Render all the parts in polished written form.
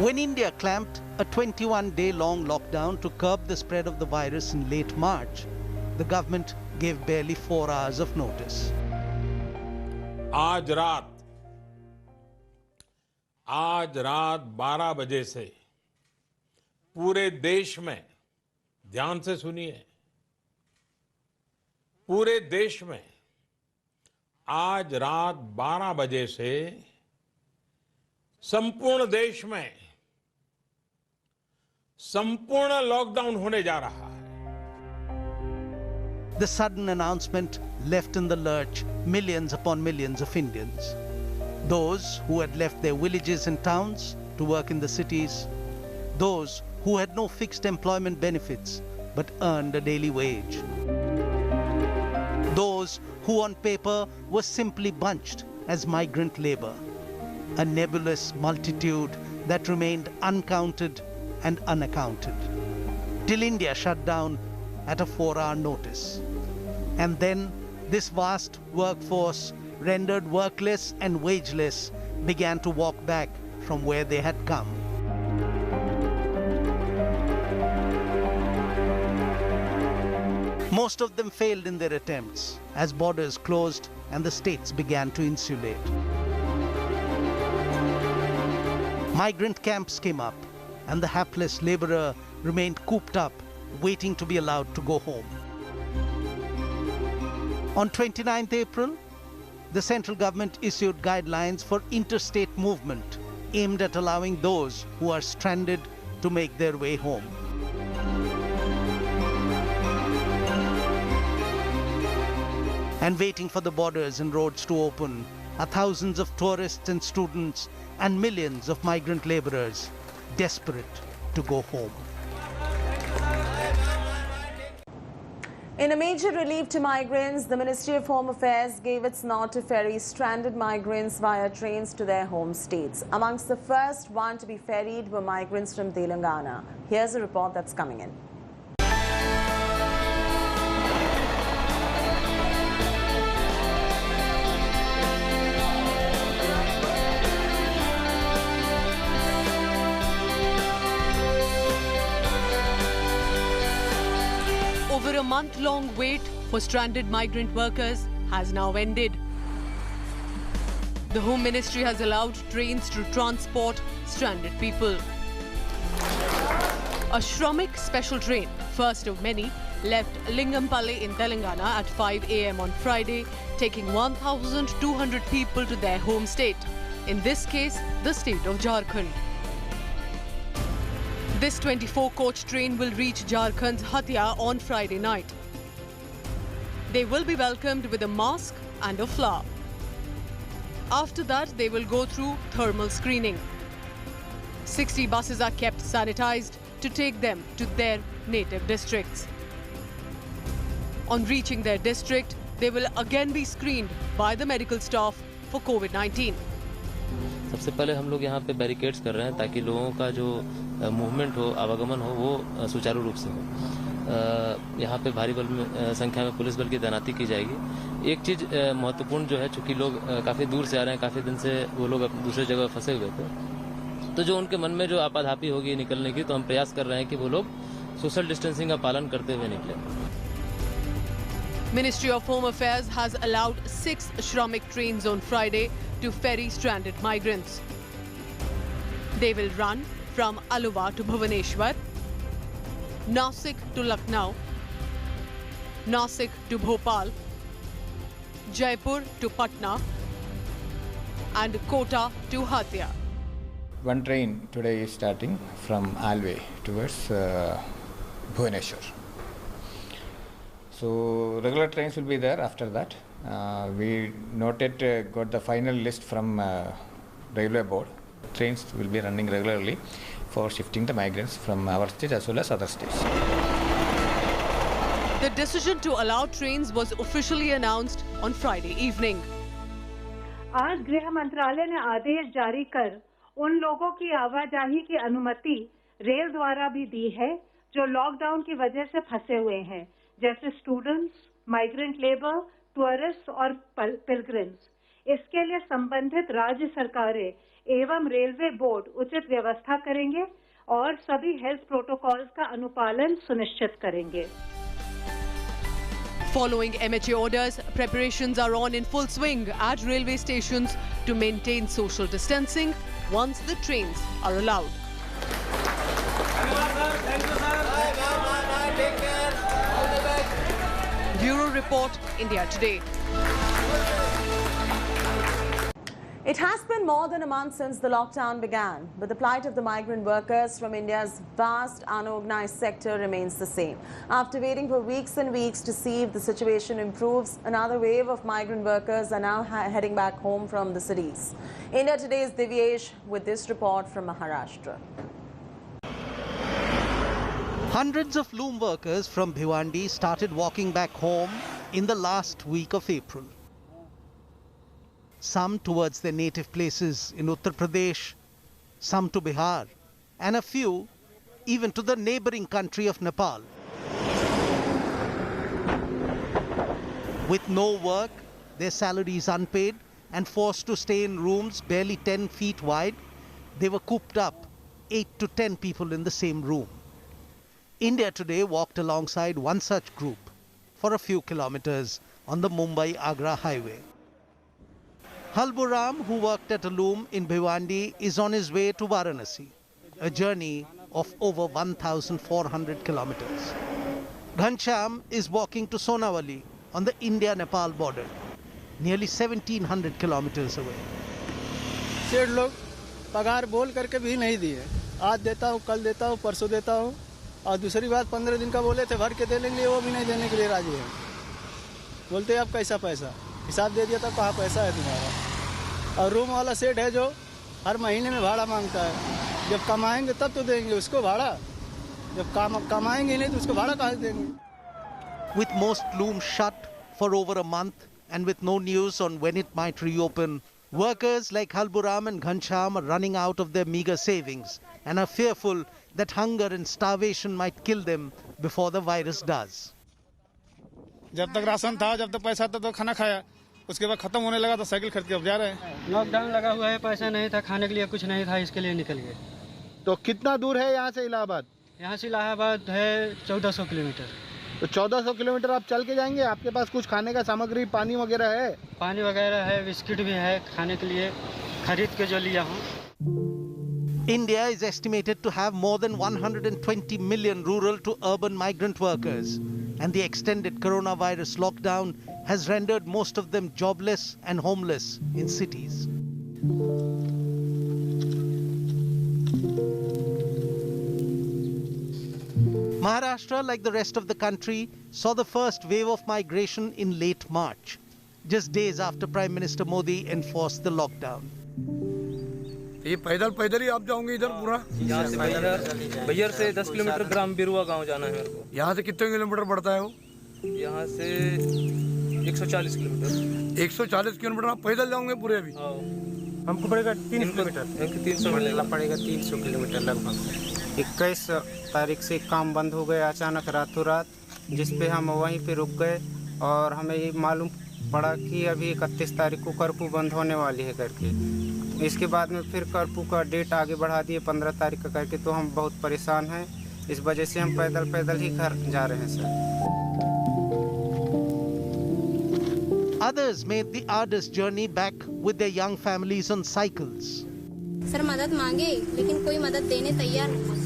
When India clamped a 21-day-long lockdown to curb the spread of the virus in late March, the government gave barely 4 hours of notice. आज रात 12 बजे से पूरे देश में, ध्यान से सुनिए, पूरे देश में आज रात 12 बजे से संपूर्ण देश में संपूर्ण लॉकडाउन होने जा रहा है. The sudden announcement left in the lurch millions upon millions of Indians. Those who had left their villages and towns to work in the cities. Those who had no fixed employment benefits but earned a daily wage. Those who on paper were simply bunched as migrant labor. A nebulous multitude that remained uncounted and unaccounted. Till India shut down at a 4-hour notice. And then this vast workforce, rendered workless and wageless, began to walk back from where they had come. Most of them failed in their attempts as borders closed and the states began to insulate. Migrant camps came up and the hapless laborer remained cooped up, waiting to be allowed to go home. On 29th April, the central government issued guidelines for interstate movement aimed at allowing those who are stranded to make their way home. And waiting for the borders and roads to open are thousands of tourists and students and millions of migrant laborers desperate to go home. In a major relief to migrants, the Ministry of Home Affairs gave its nod to ferry stranded migrants via trains to their home states. Amongst the first one to be ferried were migrants from Telangana. Here's a report that's coming in. Over a month-long wait for stranded migrant workers has now ended. The Home Ministry has allowed trains to transport stranded people. A Shramik special train, first of many, left Lingampalle in Telangana at 5 a.m. on Friday, taking 1,200 people to their home state, in this case, the state of Jharkhand. This 24-coach train will reach Jharkhand's Hatia on Friday night. They will be welcomed with a mask and a flower. After that, they will go through thermal screening. 60 buses are kept sanitized to take them to their native districts. On reaching their district, they will again be screened by the medical staff for COVID-19. सबसे पहले हम लोग यहाँ पे barricades कर रहे हैं ताकि लोगों का जो मूवमेंट हो, आवागमन हो, वो सुचारू रूप से हो. यहाँ पे भारी बल संख्या में पुलिस बल की तैनाती की जाएगी. एक चीज महत्वपूर्ण जो है, चूंकि लोग काफी दूर से आ रहे हैं, काफी दिन से वो लोग दूसरे जगह फंसे हुए थे, तो जो उनके मन में जो आपाधापी होगी निकलने की, तो हम प्रयास कर रहे हैं कि वो लोग सोशल डिस्टेंसिंग का पालन करते हुए निकले. Ministry of Home Affairs has allowed 6 Shramik trains on Friday to ferry stranded migrants. They will run from Aluva to Bhubaneswar, Nasik to Lucknow, Nasik to Bhopal, Jaipur to Patna, and Kota to Hatia. One train today is starting from Alway towards Bhubaneswar. So regular trains will be there after that. We not yet got the final list from Railway Board. Trains will be running regularly for shifting the migrants from our state as well as other states. The decision to allow trains was officially announced on Friday evening. आज गृह मंत्रालय ने आदेश जारी कर उन लोगों की आवाजाही की अनुमति रेल द्वारा भी दी है जो लॉकडाउन की वजह से फंसे हुए हैं, जैसे स्टूडेंट्स, माइग्रेंट लेबर, टूरिस्ट और पिलग्रिम्स. इसके लिए संबंधित राज्य सरकारें एवं रेलवे बोर्ड उचित व्यवस्था करेंगे और सभी हेल्थ प्रोटोकॉल्स का अनुपालन सुनिश्चित करेंगे। Following MHA orders, preparations are on in full swing at railway stations to maintain social distancing once the trains are allowed. Bureau Report, India Today. It has been more than a month since the lockdown began, but the plight of the migrant workers from India's vast unorganized sector remains the same. After waiting for weeks and weeks to see if the situation improves, another wave of migrant workers are now heading back home from the cities. India Today's Divyesh with this report from Maharashtra. Hundreds of loom workers from Bhiwandi started walking back home in the last week of April. Some towards their native places in Uttar Pradesh, some to Bihar, and a few even to the neighboring country of Nepal. With no work, their salaries unpaid, and forced to stay in rooms barely 10 feet wide, they were cooped up, 8 to 10 people in the same room. India Today walked alongside one such group for a few kilometers on the Mumbai-Agra highway. Halburam, who worked at a loom in Bhiwandi, is on his way to Varanasi, a journey of over 1,400 kilometers. Ghanshyam is walking to Sonawali on the India-Nepal border, nearly 1,700 kilometers away. सेठ लोग पगार बोल करके भी नहीं दिए। आज देता हूँ, कल देता हूँ, परसों देता हूँ, और दूसरी बात 15 दिन का बोले थे भर के दे लेंगे, वो भी नहीं देने के लिए राजी है। बोलते अब कैसा पैसा, हिसाब दे दिया था, कहाँ पैसा है तुम्हारा। और रूम वाला सेठ है जो हर महीने में भाड़ा मांगता है। जब कमाएंगे तब तो देंगे उसको भाड़ा, जब कमाएंगे नहीं तो उसको भाड़ा कहाँ देंगे। With most looms shut for over a month and with no news on when it might reopen, workers like Halburam and Ghanshyam are running out of their meager savings and are fearful that hunger and starvation might kill them before the virus does. जब तक ration था, जब तक पैसा था तो खाना खाया, उसके बाद खत्म होने लगा तो साइकिल खरीद के अब जा रहे हैं। लॉकडाउन लगा हुआ है, पैसा नहीं था, खाने के लिए कुछ नहीं था, इसके लिए निकल गए। तो कितना दूर है यहाँ से इलाहाबाद? यहाँ से इलाहाबाद है 1400 किलोमीटर। तो 1400 किलोमीटर आप चल के जाएंगे? आपके पास कुछ खाने का सामग्री, पानी वगैरह है? पानी वगैरह है, बिस्किट भी है, खाने के लिए खरीद के जो लिया हूँ। India is estimated to have more than 120 million rural to urban migrant workers, and the extended coronavirus lockdown has rendered most of them jobless and homeless in cities. Maharashtra, like the rest of the country, saw the first wave of migration in late March, just days after Prime Minister Modi enforced the lockdown. ये पैदल ही आप जाओगे इधर पूरा? यहाँ से बैयर से 10 kilometre ग्राम बिरुआ गांव जाना है मेरे को। यहाँ से कितने किलोमीटर पड़ता है वो? यहाँ से 140 किलोमीटर। 140 किलोमीटर आप पैदल जाओगे पूरे अभी? हमको पड़ेगा 300 किलोमीटर। 300 मिलेगा, पड़ेगा 300 किलोमीटर लगभग। 21 तारीख से काम बंद हो गया अचानक रातों रात, जिसपे हम वहीं पे रुक गए और हमें ये मालूम पड़ा कि अभी 31 तारीख को कर्फ्यू बंद होने वाली है करके। इसके बाद में फिर कर्फ्यू का डेट आगे बढ़ा दिए 15 तारीख का करके, तो हम बहुत परेशान हैं। इस वजह से हम पैदल ही घर जा रहे हैं sir. Others made the arduous journey back with their young families on cycles. Sir मदद मांगे लेकिन कोई मदद देने तैयार नहीं।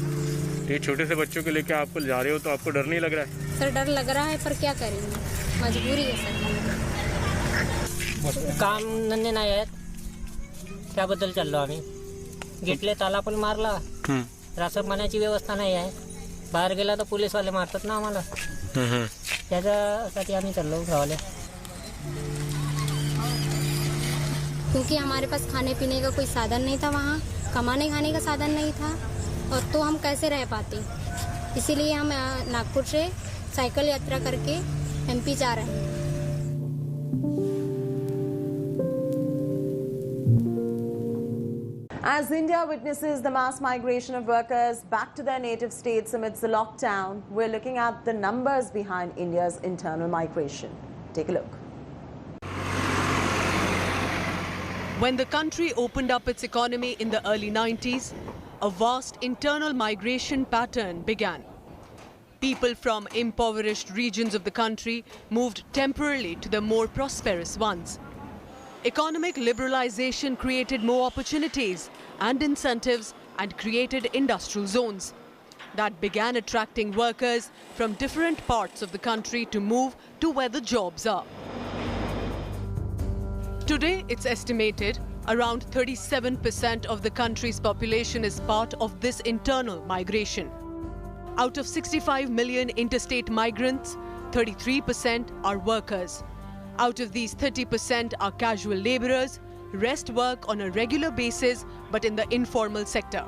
ये छोटे से बच्चों को लेकर आप जा रहे हो तो आपको डर नहीं लग रहा है? सर डर लग रहा है पर क्या करेंगे, मजबूरी है सर। काम धंदे नाही आहेत, त्याबद्दल चाललो आम्ही। गेटले ताला पण मारला, राशन पाण्याची व्यवस्था नाही आहे, बाहेर गेला तर पोलीसवाले मारतात ना आम्हाला, त्याच्यासाठी आम्ही चाललो गावाला। क्योंकि हमारे पास खाने पीने का कोई साधन नहीं था, वहाँ कमाने खाने का साधन नहीं था, और तो हम कैसे रह पाते, इसीलिए हम नागपुर से साइकिल यात्रा करके एमपी जा रहे हैं। As India witnesses the mass migration of workers back to their native states amidst the lockdown, we're looking at the numbers behind India's internal migration. Take a look. When the country opened up its economy in the early 90s, a vast internal migration pattern began. People from impoverished regions of the country moved temporarily to the more prosperous ones. Economic liberalization created more opportunities and incentives and created industrial zones that began attracting workers from different parts of the country to move to where the jobs are. Today, it's estimated around 37% of the country's population is part of this internal migration. Out of 65 million interstate migrants, 33% are workers. Out of these, 30% are casual laborers, rest work on a regular basis but in the informal sector.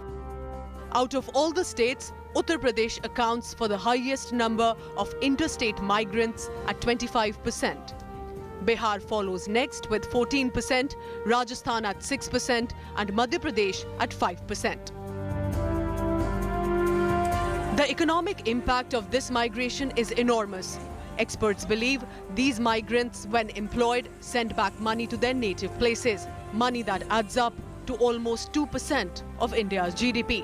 Out of all the states, Uttar Pradesh accounts for the highest number of interstate migrants at 25%. Bihar follows next with 14%, Rajasthan at 6% and Madhya Pradesh at 5%. The economic impact of this migration is enormous. Experts believe these migrants, when employed, send back money to their native places, money that adds up to almost 2% of India's GDP.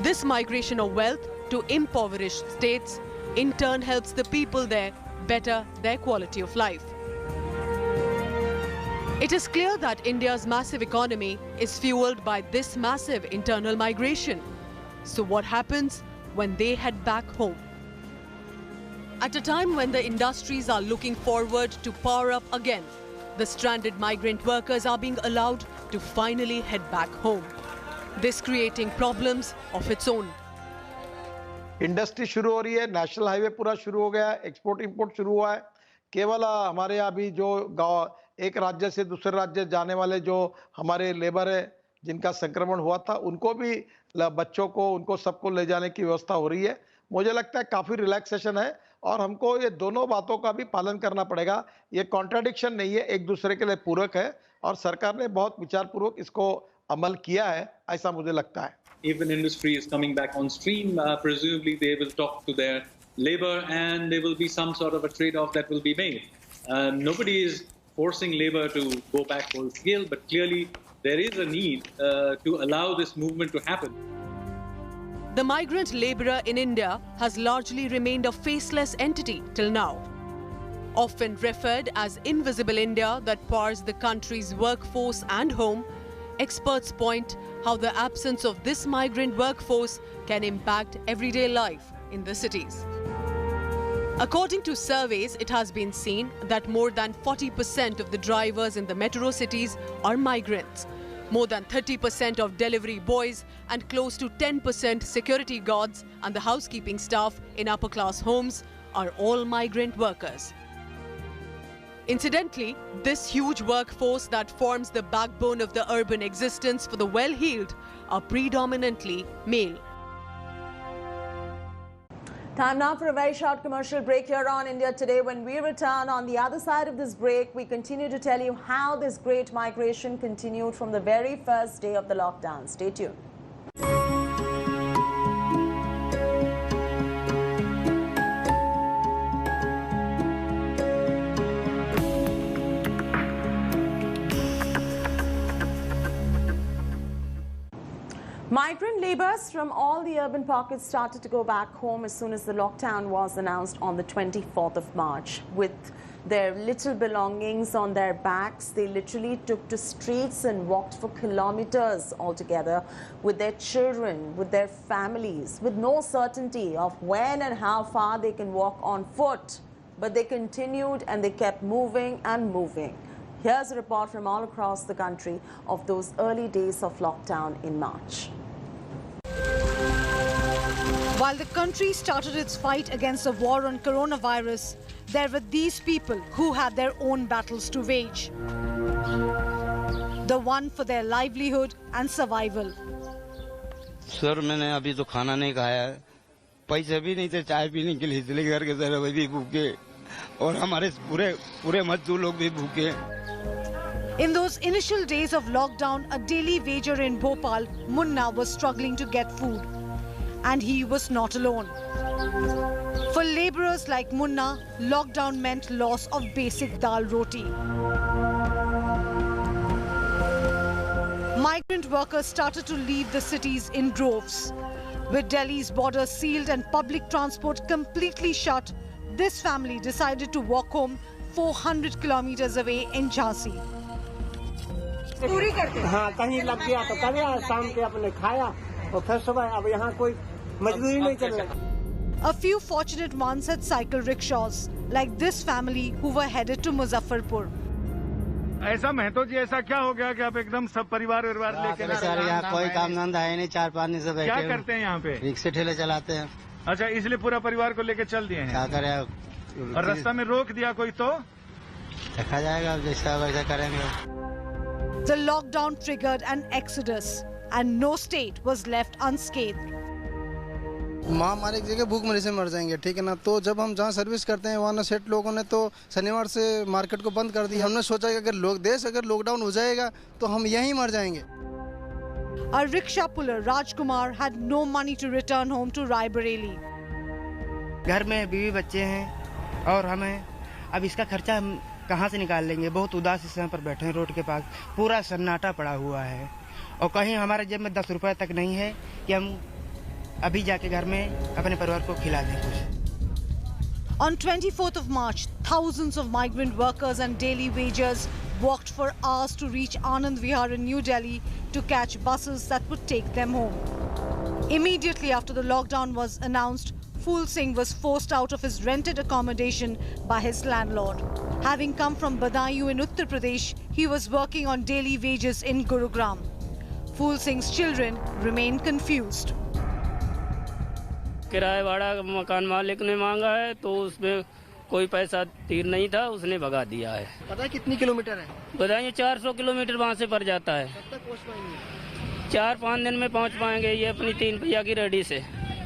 This migration of wealth to impoverished states in turn helps the people there better their quality of life. It is clear that India's massive economy is fueled by this massive internal migration. So what happens when they head back home? At a time when the industries are looking forward to power up again, the stranded migrant workers are being allowed to finally head back home. This creating problems of its own. Industry शुरू हो रही है, national highway पूरा शुरू हो गया है, export import शुरू हुआ है। केवल हमारे यहाँ भी जो गाँव एक राज्य से दूसरे राज्य जाने वाले जो हमारे लेबर है जिनका संक्रमण हुआ था, उनको भी बच्चों को उनको सबको ले जाने की व्यवस्था हो रही है। मुझे लगता है काफी रिलैक्सेशन है और हमको ये दोनों बातों का भी पालन करना पड़ेगा। ये कॉन्ट्राडिक्शन नहीं है, एक दूसरे के लिए पूरक है और सरकार ने बहुत विचारपूर्वक इसको अमल किया है, ऐसा मुझे लगता है। Even industry is coming back on stream, presumably they will talk to their labor and there will be some sort of a trade-off that will be made. Nobody is forcing labor to go back full scale, but clearly there is a need to allow this movement to happen. The migrant laborer in India has largely remained a faceless entity till now. Often referred as Invisible India that powers the country's workforce and home, experts point how the absence of this migrant workforce can impact everyday life in the cities. According to surveys, it has been seen that more than 40% of the drivers in the metro cities are migrants. More than 30% of delivery boys and close to 10% security guards and the housekeeping staff in upper-class homes are all migrant workers. Incidentally, this huge workforce that forms the backbone of the urban existence for the well-heeled are predominantly male. Time now for a very short commercial break here on India Today. When we return on the other side of this break, we continue to tell you how this great migration continued from the very first day of the lockdown. Stay tuned. Migrant labourers from all the urban pockets started to go back home as soon as the lockdown was announced on the 24th of March. With their little belongings on their backs, they literally took to streets and walked for kilometres altogether with their children, with their families, with no certainty of when and how far they can walk on foot. But they continued and they kept moving and moving. Here's a report from all across the country of those early days of lockdown in March. While the country started its fight against the war on coronavirus, there were these people who had their own battles to wage. The one for their livelihood and survival. Sir मैंने अभी तो खाना नहीं खाया है, पैसे भी नहीं थे चाय पीने के लिए, इसलिए घर के सारे भी भूखे और हमारे पूरे मजदूर लोग भी भूखे। In those initial days of lockdown, a daily wager in Bhopal, Munna was struggling to get food. And he was not alone. For labourers like Munna, lockdown meant loss of basic dal roti. Migrant workers started to leave the cities in droves. With Delhi's borders sealed and public transport completely shut, this family decided to walk home 400 kilometers away in Jhansi. पूरी करके हाँ कहीं लग गया तो कभी शाम के अपने खाया और फिर सुबह अब यहाँ कोई मजदूरी नहीं चल रही. A few fortunate ones had cycle rickshaws, like this family who were headed to Muzaffarpur. ऐसा महतो जी ऐसा क्या हो गया कि आप एकदम सब परिवार लेके? सर यहाँ कोई काम धंधा है नहीं, 4-5 दिन से बैठे. क्या करते हैं यहाँ पे? रिक्शे ठेले चलाते हैं. अच्छा, इसलिए पूरा परिवार को लेके चल दिए हैं. क्या करें? और रास्ता में रोक दिया कोई तो? देखा जाएगा, अब जैसा वैसा करेंगे. The lockdown triggered an exodus, and no state was left unscathed. महामारी की जगह भूखमरी से मर जाएंगे, ठीक है ना. तो जब हम जहाँ सर्विस करते हैं वहाँ ना सेठ लोगों ने तो शनिवार से मार्केट को बंद कर दिया. हमने सोचा कि अगर लॉकडाउन हो जाएगा तो हम यहीं मर जाएंगे. A rickshaw puller Rajkumar had no money to return home to Raebareli. घर में बीवी बच्चे हैं और हमें अब इसका खर्चा हम कहाँ से निकाल लेंगे. बहुत उदास इस समय पर बैठे हैं रोड के पास. पूरा सन्नाटा पड़ा हुआ है और कहीं हमारे जेब में 10 रुपए तक नहीं है कि हम अभी जाके घर में अपने परिवार को खिला दें कुछ. On 24th of March, thousands of migrant workers and daily wagers walked for hours to reach Anand Vihar in New Delhi to catch buses that would take them home. Immediately after the lockdown was announced, Phul Singh was forced out of his rented accommodation by his landlord. Having come from Badaयूं in Uttar Pradesh, he was working on daily wages in Gurugram. Phul Singh's children remain confused. किराया भाड़ा मकान मालिक ने मांगा है तो उसमें कोई पैसा तीर नहीं था, उसने भगा दिया है. पता है कितनी किलोमीटर है? बताइए 400 किलोमीटर वहाँ से पड़ जाता है. कब तक पहुँच पाएंगे? 4-5 दिन में पहुँच पाएंगे. ये अपनी 3 पहिया की रेडी से.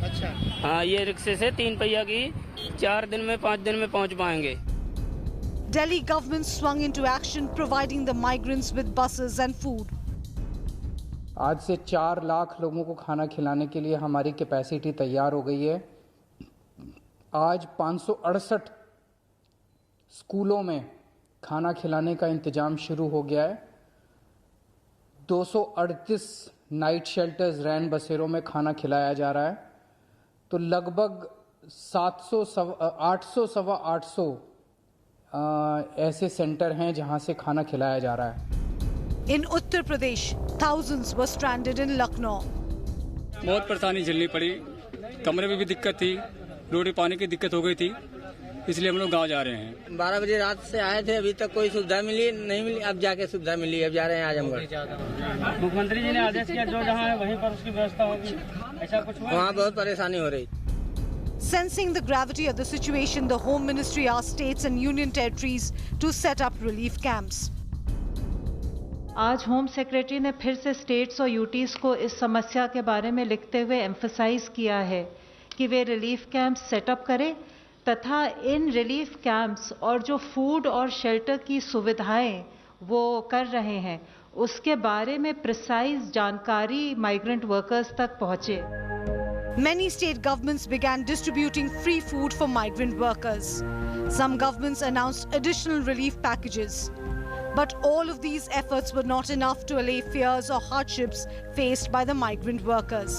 अच्छा. हाँ, ये रिक्शे से 3 पहिया की 4 दिन में 5 दिन में पहुँच पाएंगे. Delhi government swung into action, providing the migrants with buses and food. आज से 4 लाख लोगों को खाना खिलाने के लिए हमारी कैपेसिटी तैयार हो गई है. आज 568 स्कूलों में खाना खिलाने का इंतजाम शुरू हो गया है. 238 नाइट शेल्टर्स रैन बसेरों में खाना खिलाया जा रहा है. तो लगभग 800 ऐसे सेंटर हैं जहां से खाना खिलाया जा रहा है. In Uttar Pradesh, thousands were stranded in Lucknow. बहुत परेशानी झेलनी पड़ी. कमरे में भी दिक्कत थी, रोटी पानी की दिक्कत हो गई थी, इसलिए हम लोग गांव जा रहे हैं. 12 बजे रात से आए थे, अभी तक कोई सुविधा नहीं मिली. अब जाके सुविधा मिली, अब जा रहे हैं आजमगढ़. मुख्यमंत्री जी ने आदेश किया जो जहाँ है वहीं पर उसकी व्यवस्था होगी. ऐसा कुछ हुआ? वहाँ बहुत परेशानी हो रही. Sensing the gravity of the situation, the Home Ministry asked states and union territories to set up relief camps. आज होम सेक्रेटरी ने फिर से स्टेट्स और यूटीज़ को इस समस्या के बारे में लिखते हुए एम्फसाइज किया है कि वे रिलीफ कैंप्स सेटअप करें तथा इन रिलीफ कैंप्स और जो फूड और शेल्टर की सुविधाएं वो कर रहे हैं उसके बारे में प्रिसाइज जानकारी माइग्रेंट वर्कर्स तक पहुंचे. Many state governments began distributing free food for migrant workers. Some governments announced additional relief packages. But all of these efforts were not enough to allay fears or hardships faced by the migrant workers.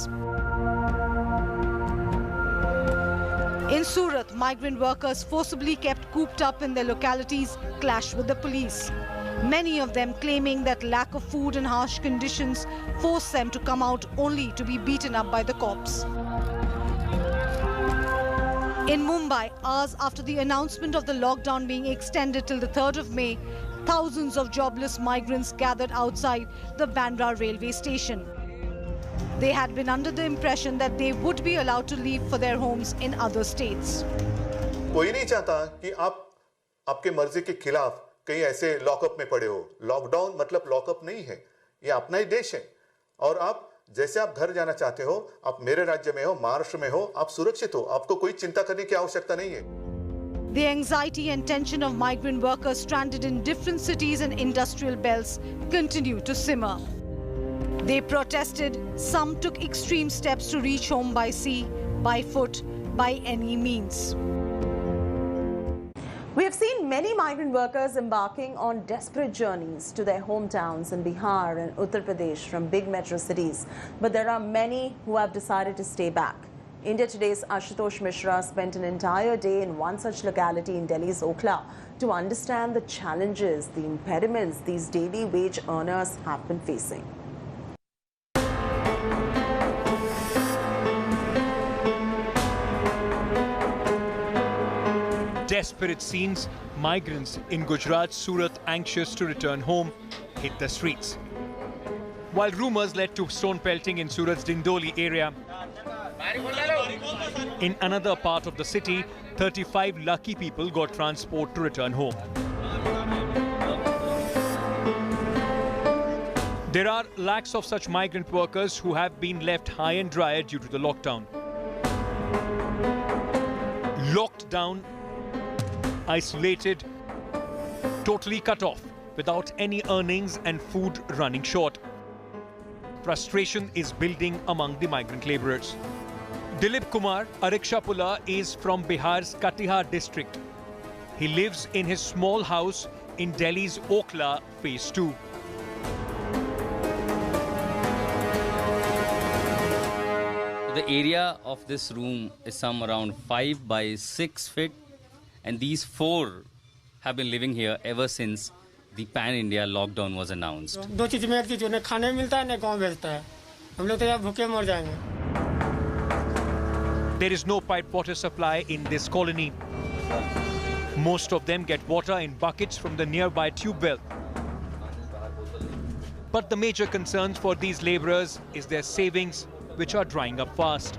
In Surat, migrant workers forcibly kept cooped up in their localities clashed with the police. Many of them claiming that lack of food and harsh conditions forced them to come out only to be beaten up by the cops. In Mumbai, hours after the announcement of the lockdown being extended till the 3rd of May, thousands of jobless migrants gathered outside the Bandra railway station. They had been under the impression that they would be allowed to leave for their homes in other states. कोई नहीं चाहता कि आप आपके मर्जी के खिलाफ कहीं ऐसे लॉकअप में पड़े हो. लॉकडाउन मतलब लॉकअप नहीं है, ये अपना ही देश है. और आप जैसे आप घर जाना चाहते हो, आप मेरे राज्य में हो, महाराष्ट्र में हो, आप सुरक्षित हो. आपको कोई चिंता करने की आवश्यकता नहीं है. The anxiety and tension of migrant workers stranded in different cities and industrial belts continue to simmer. They protested, some took extreme steps to reach home by sea, by foot, by any means. We have seen many migrant workers embarking on desperate journeys to their hometowns in Bihar and Uttar Pradesh from big metro cities. But there are many who have decided to stay back. India Today's Ashutosh Mishra spent an entire day in one such locality in Delhi's Okhla to understand the challenges, the impediments these daily wage earners have been facing. Desperate scenes, migrants in Gujarat, Surat, anxious to return home, hit the streets. While rumours led to stone pelting in Surat's Dindoli area, in another part of the city, 35 lucky people got transport to return home. There are lakhs of such migrant workers who have been left high and dry due to the lockdown. Locked down, isolated, totally cut off, without any earnings and food running short. Frustration is building among the migrant labourers. Dilip Kumar Arikshapula is from Bihar's Katihar district. He lives in his small house in Delhi's Okhla, Phase 2. The area of this room is some around 5 by 6 feet. And these 4 have been living here ever since the pan-India lockdown was announced. दो चीज में एक चीज उन्हें खाने मिलता है, न गांव भेजता है. हम लोग तो यहाँ भूखे मर जाएंगे. There is no piped water supply in this colony. Most of them get water in buckets from the nearby tube well. But the major concerns for these labourers is their savings, which are drying up fast.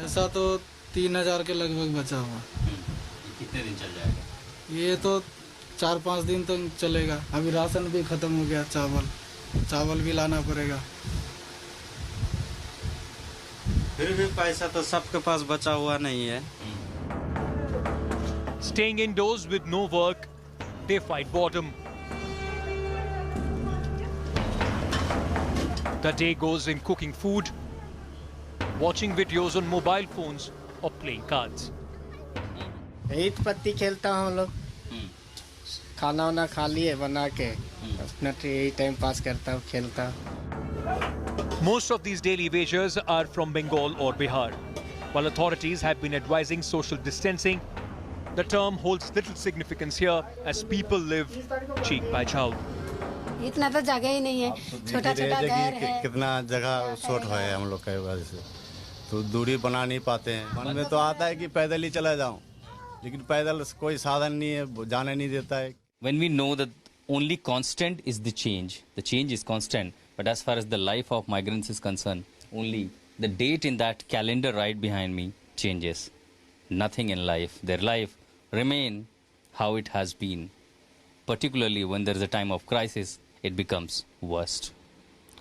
ऐसा तो 3000 के लगभग बचा हुआ. कितने दिन चल जाएगा? ये तो 4-5 दिन तक चलेगा. अभी राशन भी खत्म हो गया, चावल भी लाना पड़ेगा. फिर भी पैसा तो सबके पास बचा हुआ नहीं है. Staying indoors with no work, they fight boredom. The day goes in cooking food, watching videos on mobile phones or playing cards. Eid पत्ती खेलता हूँ हम लोग. खाना वाना खा लिए बना के अपना यही टाइम पास करता हूँ, खेलता. Most of these daily wagers are from Bengal or Bihar. While authorities have been advising social distancing, the term holds little significance here as people live cheek by jowl. इतना तो जगह ही नहीं है, छोटा-छोटा घर है. कितना जगह शॉर्ट है हम लोग के वजह से, तो दूरी बना नहीं पाते हैं. मन में तो आता है कि पैदल ही चला जाऊं, लेकिन पैदल कोई साधन नहीं है, जाने नहीं देता है. When we know that only constant is the change is constant, but as far as the life of migrants is concerned, only the date in that calendar right behind me changes. Nothing in life, their life remain how it has been. Particularly when there is a time of crisis, it becomes worst.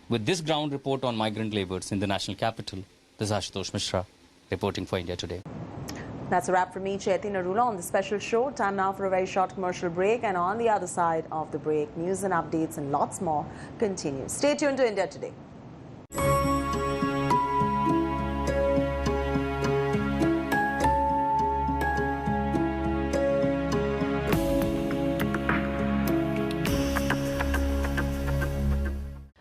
With this ground report on migrant labours in the national capital, this is Ashutosh Mishra reporting for India Today. That's a wrap from me, Chaiti Narula, on the special show. Time now for a very short commercial break. And on the other side of the break, news and updates and lots more continue. Stay tuned to India Today.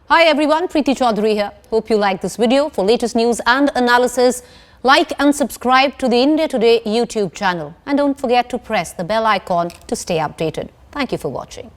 Hi everyone, Preeti Chaudhary here. Hope you like this video. For latest news and analysis, like and subscribe to the India Today YouTube channel. And don't forget to press the bell icon to stay updated. Thank you for watching.